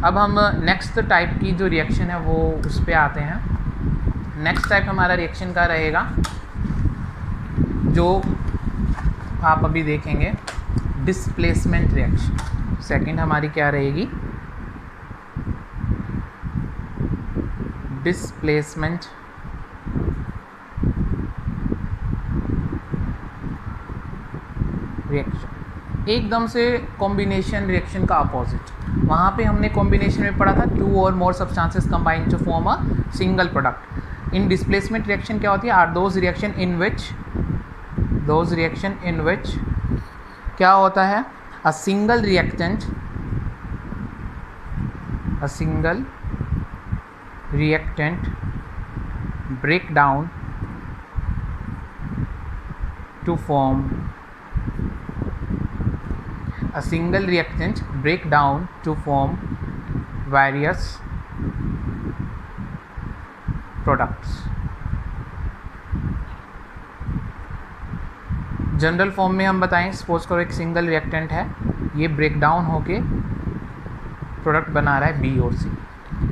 अब हम next type की जो रिएक्शन है वो उस पर आते हैं। नेक्स्ट टाइप हमारा रिएक्शन का रहेगा जो आप अभी देखेंगे, डिस्प्लेसमेंट रिएक्शन। सेकंड हमारी क्या रहेगी, डिस्प्लेसमेंट रिएक्शन। एकदम से कॉम्बिनेशन रिएक्शन का अपोजिट। वहाँ पे हमने कॉम्बिनेशन में पढ़ा था 2 और more substances combine to form a single product. In displacement reaction क्या होती है, are those reaction in which क्या होता है, a single reactant break down to form a single reactant break down to form various products। General form में हम बताएं, suppose करो एक सिंगल रिएक्टेंट है, ये ब्रेक डाउन होके प्रोडक्ट बना रहा है बी और सी।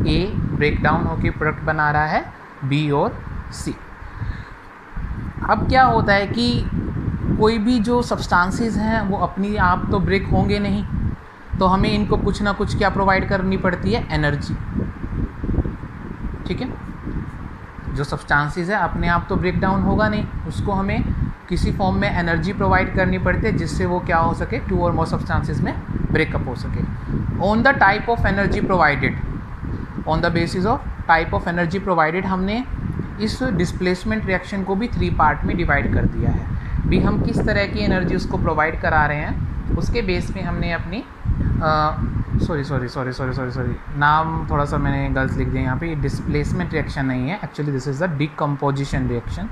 ए ब्रेक डाउन होके प्रोडक्ट बना रहा है बी और सी। अब क्या होता है कि कोई भी जो सब्सटेंसेस हैं वो अपनी आप तो ब्रेक होंगे नहीं, तो हमें इनको कुछ ना कुछ क्या प्रोवाइड करनी पड़ती है, एनर्जी। ठीक है, जो सब्सटेंसेस है अपने आप तो ब्रेक डाउन होगा नहीं, उसको हमें किसी फॉर्म में एनर्जी प्रोवाइड करनी पड़ती है जिससे वो क्या हो सके, 2 और मोर सब्सटेंसेस में ब्रेकअप हो सके। On the type of energy provided, on the basis of type of energy provided, हमने इस डिस्प्लेसमेंट रिएक्शन को भी 3 पार्ट में डिवाइड कर दिया है। भी हम किस तरह की एनर्जी उसको प्रोवाइड करा रहे हैं उसके बेस पे हमने अपनी सॉरी नाम थोड़ा सा मैंने गलत लिख दिया यहाँ पे। डिस्प्लेसमेंट रिएक्शन नहीं है, actually this is the decomposition reaction.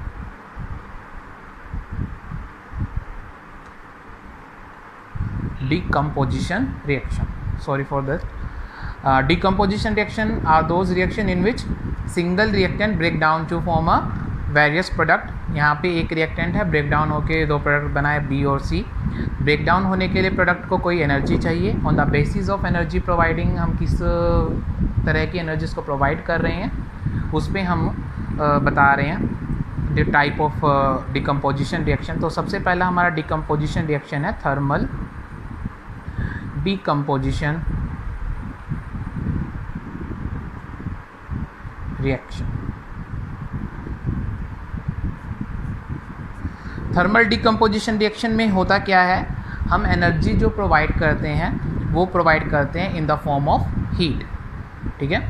Decomposition reaction, sorry for that. Decomposition reaction are those reaction in which single reactant break down to form a various product। यहाँ पे एक रिएक्टेंट है, ब्रेक डाउन होके 2 product बनाए B और सी। Break down होने के लिए प्रोडक्ट को कोई एनर्जी चाहिए। On the basis of energy providing, हम किस तरह की एनर्जीज को प्रोवाइड कर रहे हैं उस पर हम बता रहे हैं the type of decomposition reaction. तो सबसे पहला हमारा डिकम्पोजिशन रिएक्शन है thermal decomposition reaction। Thermal decomposition reaction में होता क्या है, हम एनर्जी जो प्रोवाइड करते हैं वो प्रोवाइड करते हैं इन द फॉर्म ऑफ हीट। ठीक है,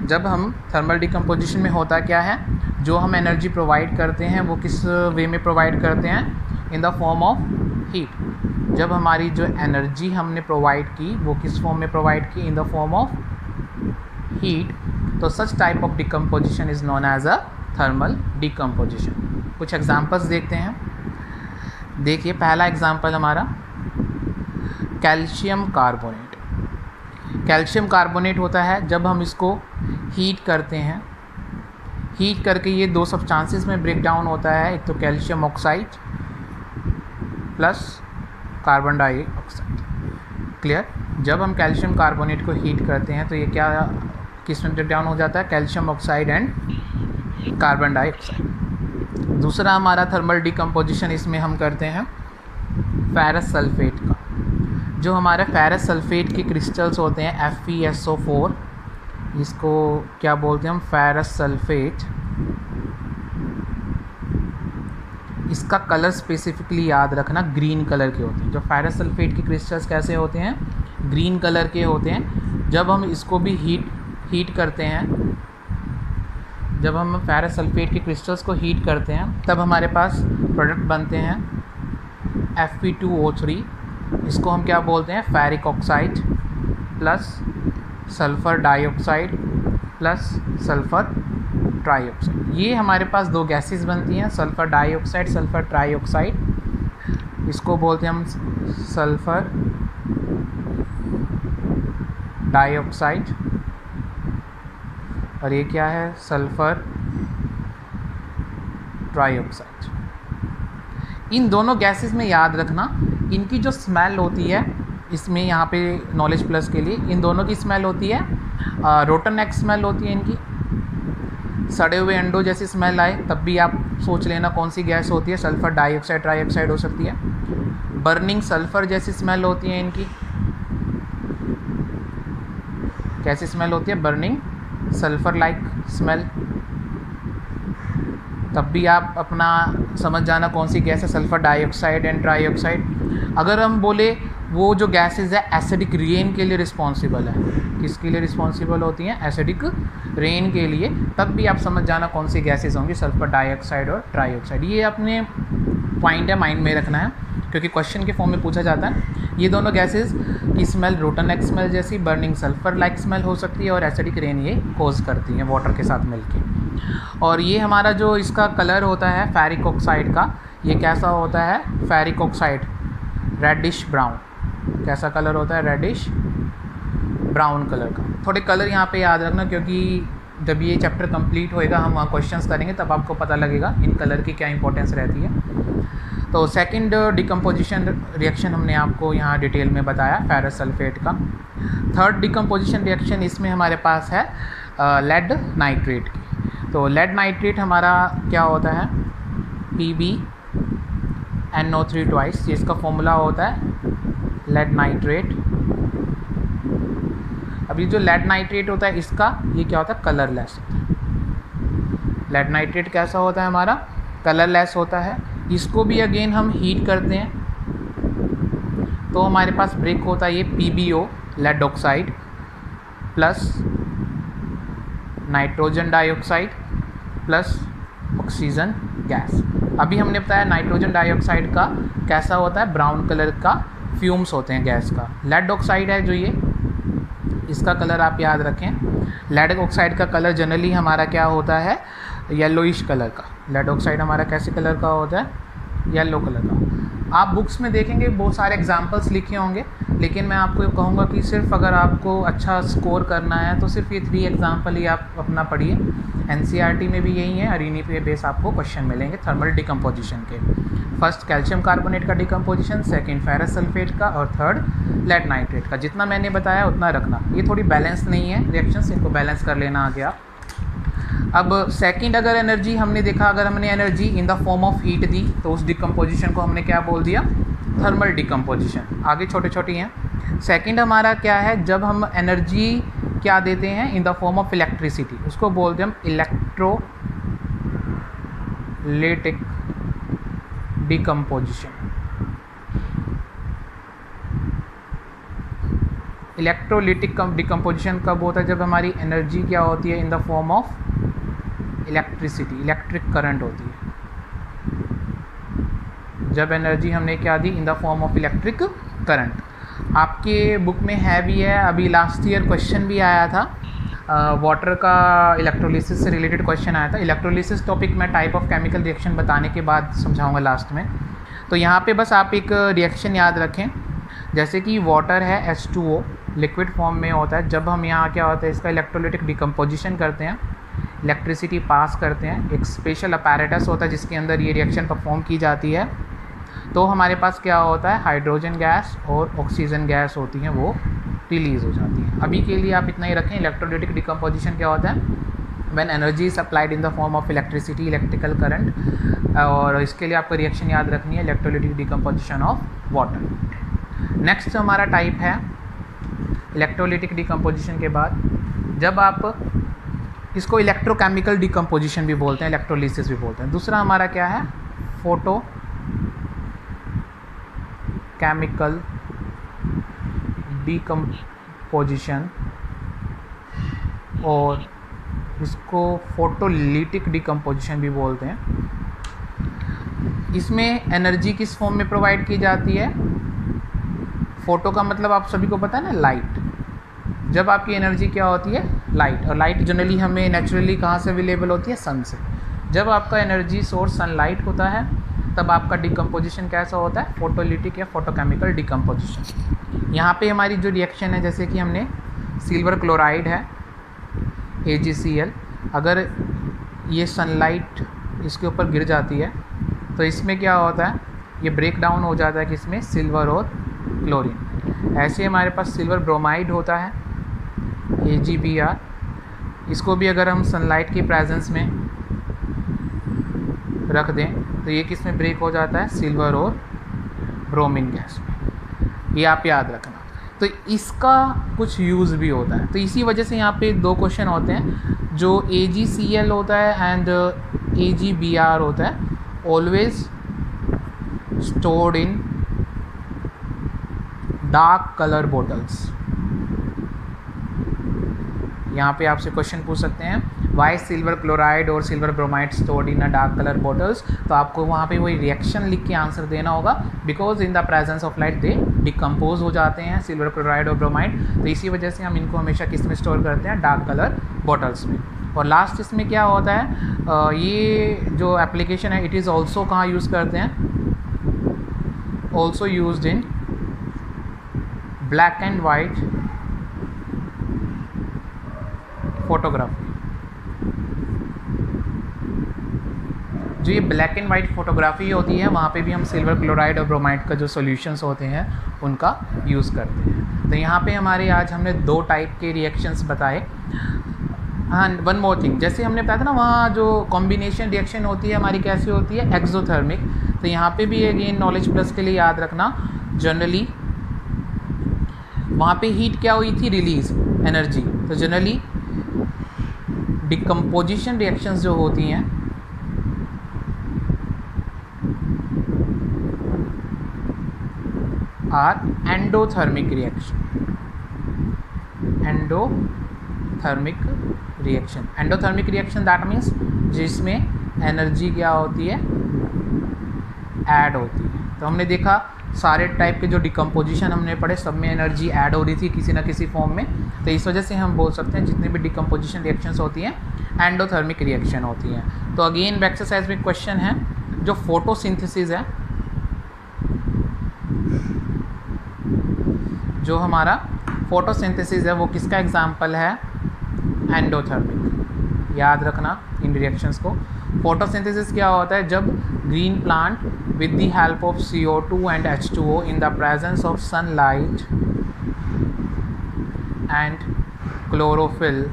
जब हम थर्मल डिकम्पोजिशन में होता क्या है, जो हम एनर्जी प्रोवाइड करते हैं वो किस वे में प्रोवाइड करते हैं, इन द फॉर्म ऑफ हीट। जब हमारी जो एनर्जी हमने प्रोवाइड की वो किस फॉर्म में प्रोवाइड की, in the form of heat, तो such type of decomposition is known as a thermal decomposition. कुछ एग्जांपल्स देखते हैं। देखिए पहला एग्जांपल हमारा कैल्शियम कार्बोनेट। कैल्शियम कार्बोनेट होता है जब हम इसको हीट करते हैं, हीट करके ये 2 सब्सटेंसेस में ब्रेक डाउन होता है, एक तो calcium oxide plus carbon dioxide. Clear, जब हम कैल्शियम कार्बोनेट को हीट करते हैं तो ये क्या किस में ब्रेक डाउन हो जाता है, calcium oxide and carbon dioxide. दूसरा हमारा थर्मल डिकम्पोजिशन इसमें हम करते हैं फेरस सल्फेट का। जो हमारे फेरस सल्फेट के क्रिस्टल्स होते हैं FeSO4, इसको क्या बोलते हैं हम, फेरस सल्फेट। इसका कलर स्पेसिफिकली याद रखना, ग्रीन कलर के होते हैं। जो फेरस सल्फेट के क्रिस्टल्स कैसे होते हैं, ग्रीन कलर के होते हैं। जब हम इसको भी हीट करते हैं, जब हम फेरस सल्फेट के क्रिस्टल्स को हीट करते हैं तब हमारे पास प्रोडक्ट बनते हैं Fe2O3। इसको हम क्या बोलते हैं, ferric oxide plus sulphur dioxide plus sulphur trioxide. ये हमारे पास 2 गैसेस बनती हैं, सल्फ़र डाइऑक्साइड, सल्फ़र ट्राईऑक्साइड। इसको बोलते हैं हम सल्फ़र डाइऑक्साइड, और ये क्या है, सल्फ़र ट्राईऑक्साइड। इन दोनों गैसेस में याद रखना, इनकी जो स्मेल होती है इसमें यहाँ पे नॉलेज प्लस के लिए इन दोनों की स्मेल होती है रोटन एग स्मेल होती है इनकी। सड़े हुए अंडों जैसी स्मेल आए तब भी आप सोच लेना कौन सी गैस होती है, सल्फ़र डाइऑक्साइड ट्राइऑक्साइड हो सकती है। बर्निंग सल्फ़र जैसी स्मेल होती है इनकी। कैसी स्मेल होती है? Burning sulphur like smell. तब भी आप अपना समझ जाना कौन सी गैस है, सल्फ़र डाइऑक्साइड एंड ट्राइऑक्साइड। अगर हम बोले वो जो गैसेज है एसिडिक रेन के लिए रिस्पॉन्सिबल है, किसके लिए रिस्पॉन्सिबल होती हैं? एसिडिक रेन के लिए। तब भी आप समझ जाना कौन सी गैसेज होंगी, सल्फ़र डाइऑक्साइड और ट्राइऑक्साइड। ये अपने पॉइंट है, माइंड में रखना है क्योंकि क्वेश्चन के फॉर्म में पूछा जाता है। ये दोनों गैसेज की स्मेल रोटन एग स्मेल जैसी, बर्निंग सल्फ़र लाइक स्मेल हो सकती है और एसिडिक रेन ये कोज करती हैं वाटर के साथ मिलके। और ये हमारा जो इसका कलर होता है फेरिक ऑक्साइड का, ये कैसा होता है? Ferric oxide reddish brown. कैसा कलर होता है? रेडिश ब्राउन कलर का। थोड़े कलर यहाँ पे याद रखना क्योंकि जब ये चैप्टर कंप्लीट होएगा हम वहाँ क्वेश्चंस करेंगे तब आपको पता लगेगा इन कलर की क्या इंपॉर्टेंस रहती है। तो सेकंड डिकम्पोजिशन रिएक्शन हमने आपको यहाँ डिटेल में बताया फेरस सल्फेट का। थर्ड डिकम्पोजिशन रिएक्शन इसमें हमारे पास है लेड नाइट्रेट की। तो लेड नाइट्रेट हमारा क्या होता है? PbNO3 ट्वाइस, ये इसका फॉर्मूला होता है लेड नाइट्रेट। अभी जो लेड नाइट्रेट होता है इसका ये क्या होता है? कलरलेस होता है। लेड नाइट्रेट कैसा होता है हमारा? कलरलेस होता है। इसको भी अगेन हम हीट करते हैं तो हमारे पास ब्रेक होता है ये PbO lead oxide plus nitrogen dioxide plus oxygen gas. अभी हमने बताया नाइट्रोजन डाइऑक्साइड का कैसा होता है? ब्राउन कलर का फ्यूम्स होते हैं गैस का। लेड ऑक्साइड है जो ये, इसका कलर आप याद रखें। लेड ऑक्साइड का कलर जनरली हमारा क्या होता है? येलोइश कलर का। लेड ऑक्साइड हमारा कैसे कलर का होता है? येलो कलर का। आप बुक्स में देखेंगे बहुत सारे एग्जांपल्स लिखे होंगे, लेकिन मैं आपको कहूँगा कि सिर्फ अगर आपको अच्छा स्कोर करना है तो सिर्फ ये 3 एग्जांपल ही आप अपना पढ़िए। NCERT में भी यही है और इन्हीं पे बेस आपको क्वेश्चन मिलेंगे थर्मल डिकम्पोजिशन के। फर्स्ट कैल्शियम कार्बोनेट का डिकम्पोजिशन, सेकंड फेरस सल्फेट का और थर्ड लेड नाइट्रेट का। जितना मैंने बताया उतना रखना। ये थोड़ी बैलेंस नहीं है रिएक्शंस, इनको बैलेंस कर लेना आगे आप। अब सेकंड अगर एनर्जी हमने देखा, अगर हमने energy in the form of heat दी तो उस डिकम्पोजिशन को हमने क्या बोल दिया? Thermal decomposition. आगे छोटे छोटी हैं। सेकंड हमारा क्या है? जब हम एनर्जी क्या देते हैं इन द फॉर्म ऑफ इलेक्ट्रिसिटी, उसको बोलते हैं हम इलेक्ट्रोलिटिक डिकम्पोजिशन। इलेक्ट्रोलिटिक डिकम्पोजिशन कब होता है? जब हमारी एनर्जी क्या होती है? In the form of electricity, electric current होती है। जब एनर्जी हमने क्या दी? In the form of electric current. आपके बुक में है भी है, अभी लास्ट ईयर क्वेश्चन भी आया था वाटर का, इलेक्ट्रोलिसिस से रिलेटेड क्वेश्चन आया था। इलेक्ट्रोलिसिस टॉपिक में टाइप ऑफ केमिकल रिएक्शन बताने के बाद समझाऊंगा लास्ट में। तो यहाँ पे बस आप एक रिएक्शन याद रखें, जैसे कि वाटर है H2O लिक्विड फॉर्म में होता है। जब हम यहाँ क्या होता है इसका इलेक्ट्रोलिटिक डिकम्पोजिशन करते हैं, इलेक्ट्रिसिटी पास करते हैं, एक स्पेशल अपैरेटस होता है जिसके अंदर ये रिएक्शन परफॉर्म की जाती है, तो हमारे पास क्या होता है? हाइड्रोजन गैस और ऑक्सीजन गैस होती हैं, वो रिलीज़ हो जाती है। अभी के लिए आप इतना ही रखें। इलेक्ट्रोलिटिक डिकम्पोजिशन क्या होता है? When energy is supplied in the form of electricity, electrical current. और इसके लिए आपको रिएक्शन याद रखनी है, electrolytic decomposition of water. Next हमारा टाइप है इलेक्ट्रोलिटिक डिकम्पोजिशन के बाद, जब आप इसको इलेक्ट्रोकेमिकल डिकम्पोजिशन भी बोलते हैं, इलेक्ट्रोलिसिस भी बोलते हैं। दूसरा हमारा क्या है? फोटो केमिकल डिकम्पोजिशन, और इसको फोटोलिटिक डिकम्पोजिशन भी बोलते हैं। इसमें एनर्जी किस फॉर्म में प्रोवाइड की जाती है? फोटो का मतलब आप सभी को पता है ना, लाइट। जब आपकी एनर्जी क्या होती है? लाइट। और लाइट जनरली हमें नेचुरली कहाँ से अवेलेबल होती है? सन से। जब आपका एनर्जी सोर्स सनलाइट होता है तब आपका डिकम्पोजिशन कैसा होता है? फोटोलिटिक या फोटोकेमिकल डिकम्पोजिशन। यहाँ पे हमारी जो रिएक्शन है, जैसे कि हमने सिल्वर क्लोराइड है AgCl, अगर ये सनलाइट इसके ऊपर गिर जाती है तो इसमें क्या होता है? ये ब्रेक डाउन हो जाता है किसमें? सिल्वर और क्लोरीन। ऐसे हमारे पास सिल्वर ब्रोमाइड होता है AgBr। इसको भी अगर हम सनलाइट की प्रेजेंस में रख दें तो ये किस में ब्रेक हो जाता है, सिल्वर और ब्रोमीन गैस में। ये आप याद रखना। तो इसका कुछ यूज़ भी होता है। तो इसी वजह से यहाँ पे 2 क्वेश्चन होते हैं, जो AgCl होता है एंड AgBr होता है, always stored in dark colour bottles. यहाँ पे आपसे क्वेश्चन पूछ सकते हैं वाई सिल्वर क्लोराइड और silver bromide stored in a dark colour bottles. तो आपको वहाँ पे वही रिएक्शन लिख के आंसर देना होगा, because in the presence of light they decompose हो जाते हैं सिल्वर क्लोराइड और ब्रोमाइड। तो इसी वजह से हम इनको हमेशा किस में स्टोर करते हैं, डार्क कलर बॉटल्स में। और लास्ट इसमें क्या होता है, ये जो एप्लीकेशन है इट इज़ ऑल्सो कहाँ यूज़ करते हैं, also used in black and white photography. जो ये ब्लैक एंड वाइट फोटोग्राफी होती है वहाँ पे भी हम सिल्वर क्लोराइड और ब्रोमाइड का जो सॉल्यूशंस होते हैं उनका यूज़ करते हैं। तो यहाँ पे हमारे आज हमने 2 टाइप के रिएक्शंस बताए। हाँ, वन मोर थिंग, जैसे हमने बताया था ना वहाँ जो कॉम्बिनेशन रिएक्शन होती है हमारी कैसे होती है, एक्सोथर्मिक। तो यहाँ पे भी अगेन नॉलेज प्लस के लिए याद रखना, जनरली वहाँ पे हीट क्या हुई थी, रिलीज एनर्जी। तो जनरली डिकम्पोजिशन रिएक्शंस जो होती हैं are endothermic reaction. Endothermic reaction that means जिसमें एनर्जी क्या होती है, ऐड होती है। तो हमने देखा सारे टाइप के जो डिकम्पोजिशन हमने पढ़े सब में एनर्जी ऐड हो रही थी किसी ना किसी फॉर्म में। तो इस वजह से हम बोल सकते हैं जितने भी डिकम्पोजिशन रिएक्शंस होती हैं एंडोथर्मिक रिएक्शन होती हैं। तो अगेन एक्सरसाइज में क्वेश्चन है, जो फोटोसिंथेसिस है, जो हमारा फोटोसिंथेसिस है वो किसका एग्जाम्पल है, एंडोथर्मिक। याद रखना इन रिएक्शंस को। फोटोसिंथेसिस क्या होता है, जब green plant with the help of CO2 and H2O in the presence of sunlight and chlorophyll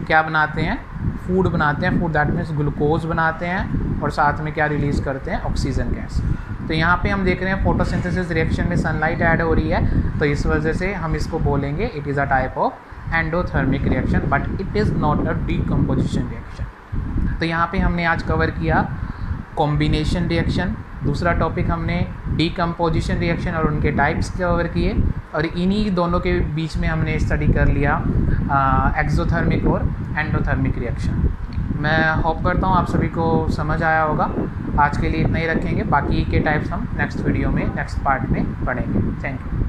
क्या बनाते हैं, फूड बनाते हैं। फूड दैट मीन्स ग्लूकोज बनाते हैं और साथ में क्या रिलीज़ करते हैं, ऑक्सीजन गैस। तो यहाँ पे हम देख रहे हैं फोटोसिंथेसिस रिएक्शन में सनलाइट ऐड हो रही है, तो इस वजह से हम इसको बोलेंगे it is a type of endothermic reaction, but it is not a decomposition reaction. तो यहाँ पे हमने आज कवर किया कॉम्बिनेशन रिएक्शन, दूसरा टॉपिक हमने डीकम्पोजिशन रिएक्शन और उनके टाइप्स कवर किए, और इन्हीं दोनों के बीच में हमने स्टडी कर लिया एक्सोथर्मिक और एंडोथर्मिक रिएक्शन। मैं होप करता हूँ आप सभी को समझ आया होगा। आज के लिए इतना ही रखेंगे, बाकी के टाइप्स हम नेक्स्ट वीडियो में नेक्स्ट पार्ट में पढ़ेंगे। Thank you.